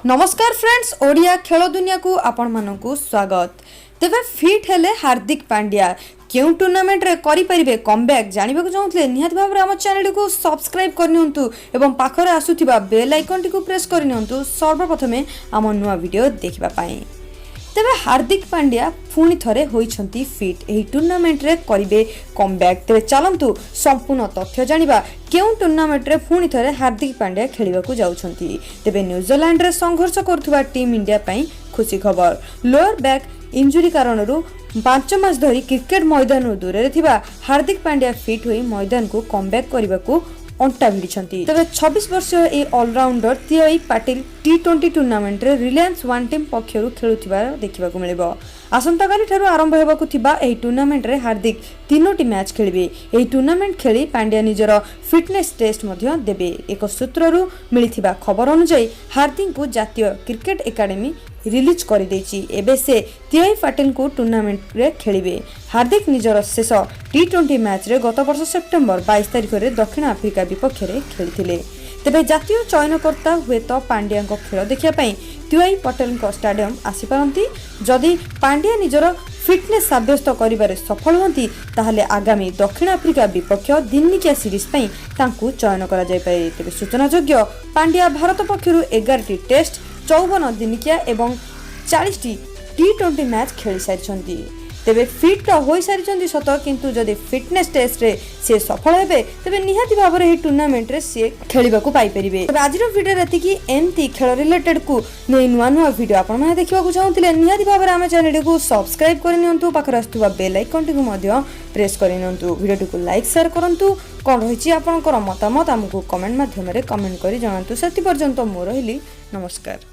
नमस्कार फ्रेंड्स, ओडिया खेल दुनिया को आपण मानकु स्वागत। तेबे फिट हेले हार्दिक पांड्या क्यों टूर्नामेंट रे करि परिबे कमबैक जानिबा को चाहूतले निहात भाबरे हम चैनल को सब्सक्राइब करनियंतु एवं पाखरे आसुथिबा बेल आइकन को प्रेस करनियंतु सर्वप्रथमे हम नुवा वीडियो देखिबा पाई। तेबे हार्दिक पांड्या पुणी थरे होइछंती फिट एही टूर्नामेंट रे करिबे कमबैक। तेबे चलंतु संपूर्ण तथ्य जानिबा केउ टूर्नामेंट रे पुणी थरे हार्दिक पांड्या खेलिबा को जाउछंती। तेबे न्यूजीलैंड रे संघर्ष करथुबा टीम इंडिया पई खुशी खबर। लोअर बैक इंजुरी कारणरू 5 मास धरी क्रिकेट मैदान दूर रे थिबा हार्दिक पांड्या फिट होई मैदान को कमबैक करबा को अंटा भिड़िछंती। तबे 26 वर्षीय ए ऑलराउंडर तियोई पाटिल T20 टूर्नामेंट रे रिलायंस वन टीम पक्षरु खेलुथिबा देखिबा को मिलिबो। आसंता काली ठारू आरंभ हेबाकु थिबा एही टूर्नामेंट रे हार्दिक 3टी मैच खेलिबे। एही टूर्नामेंट खेली पांड्या निजर फिटनेस टेस्ट मध्य देबे। एक सूत्ररू मिलिथिबा खबर अनुसार हार्दिक को जातीय क्रिकेट एकेडमी रिलीज कर देछि। एबे से तियोई पाटिल को टूर्नामेंट रे खेलिबे। हार्दिक निजर शेष T20 मैच रे गत वर्ष सेप्टेम्बर 22 तारिख रे दक्षिण अफ्रिका विपक्ष रे खेलिथिले। तेबे जातीय चयनकर्ता हुए तो पांड्या खेल देखिया पई तियोई पटेल स्टाडियम आसी पारंती। जदि पांड्या निजर फिटनेस साब्यस्त करिबारे सफल होंती ताहले आगामी दक्षिण अफ्रिका विपक्ष दिनिकिया सीरीज पई तांकू चयन करा जाय पारे। तेबे सूचनायोग्य पांड्या भारत पक्षरु 11टी टेस्ट 54 दिनिकिया एवं 40टी T20 मैच खेली सारिछंती। तेबे फिट होई सारिछंती सत, किंतु जदि फिटनेस टेस्ट रे से सफल हेबे तेबे निहाती भाबरे ही टूर्नामेंट रे से खेलिबा को पाई परिबे। तेबे आजिरो वीडियो रेति की एमती खेल रिलेटेड को नै नुवा नुवा वीडियो आपण माने देखिबा को चाहउतिले निहाती भाबरे हम चैनल को सब्सक्राइब करनियंतु, पाखर आस्तुबा बेल आइकन को मध्य प्रेस करनियंतु। वीडियो को लाइक शेयर करंतु। कोन रहिछि आपनकर मतामत हमकु कमेंट माध्यम रे कमेंट करी जणांतु। सेति पर्यंत मोर हिली नमस्कार।